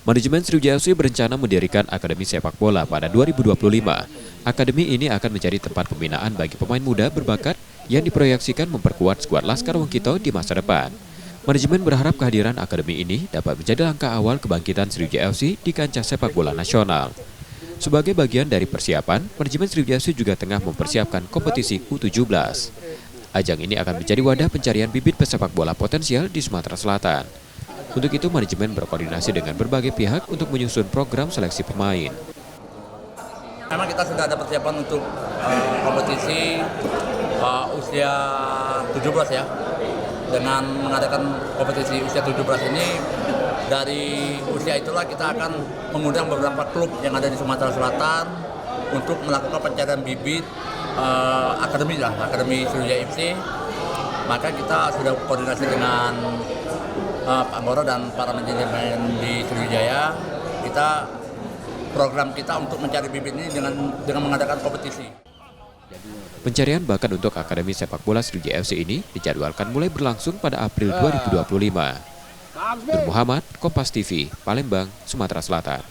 Manajemen Sriwijaya FC berencana mendirikan Akademi Sepak Bola pada 2025. Akademi ini akan menjadi tempat pembinaan bagi pemain muda berbakat yang diproyeksikan memperkuat skuad Laskar Wongkito di masa depan. Manajemen berharap kehadiran akademi ini dapat menjadi langkah awal kebangkitan Sriwijaya FC di kancah sepak bola nasional. Sebagai bagian dari persiapan, manajemen Sriwijaya FC juga tengah mempersiapkan kompetisi U17. Ajang ini akan menjadi wadah pencarian bibit pesepak bola potensial di Sumatera Selatan. Untuk itu, manajemen berkoordinasi dengan berbagai pihak untuk menyusun program seleksi pemain. Memang kita sudah ada persiapan untuk kompetisi usia 17 ya. Dengan mengadakan kompetisi usia 17 ini, dari usia itulah kita akan mengundang beberapa klub yang ada di Sumatera Selatan untuk melakukan pencarian bibit akademi Sriwijaya FC. Maka kita sudah koordinasi dengan Pak Anggoro dan para manajemen di Sriwijaya. Program kita untuk mencari bibit ini dengan mengadakan kompetisi. Pencarian bakat untuk Akademi Sepak Bola Sriwijaya FC ini dijadwalkan mulai berlangsung pada April 2025. Nur Muhammad, Kompas TV, Palembang, Sumatera Selatan.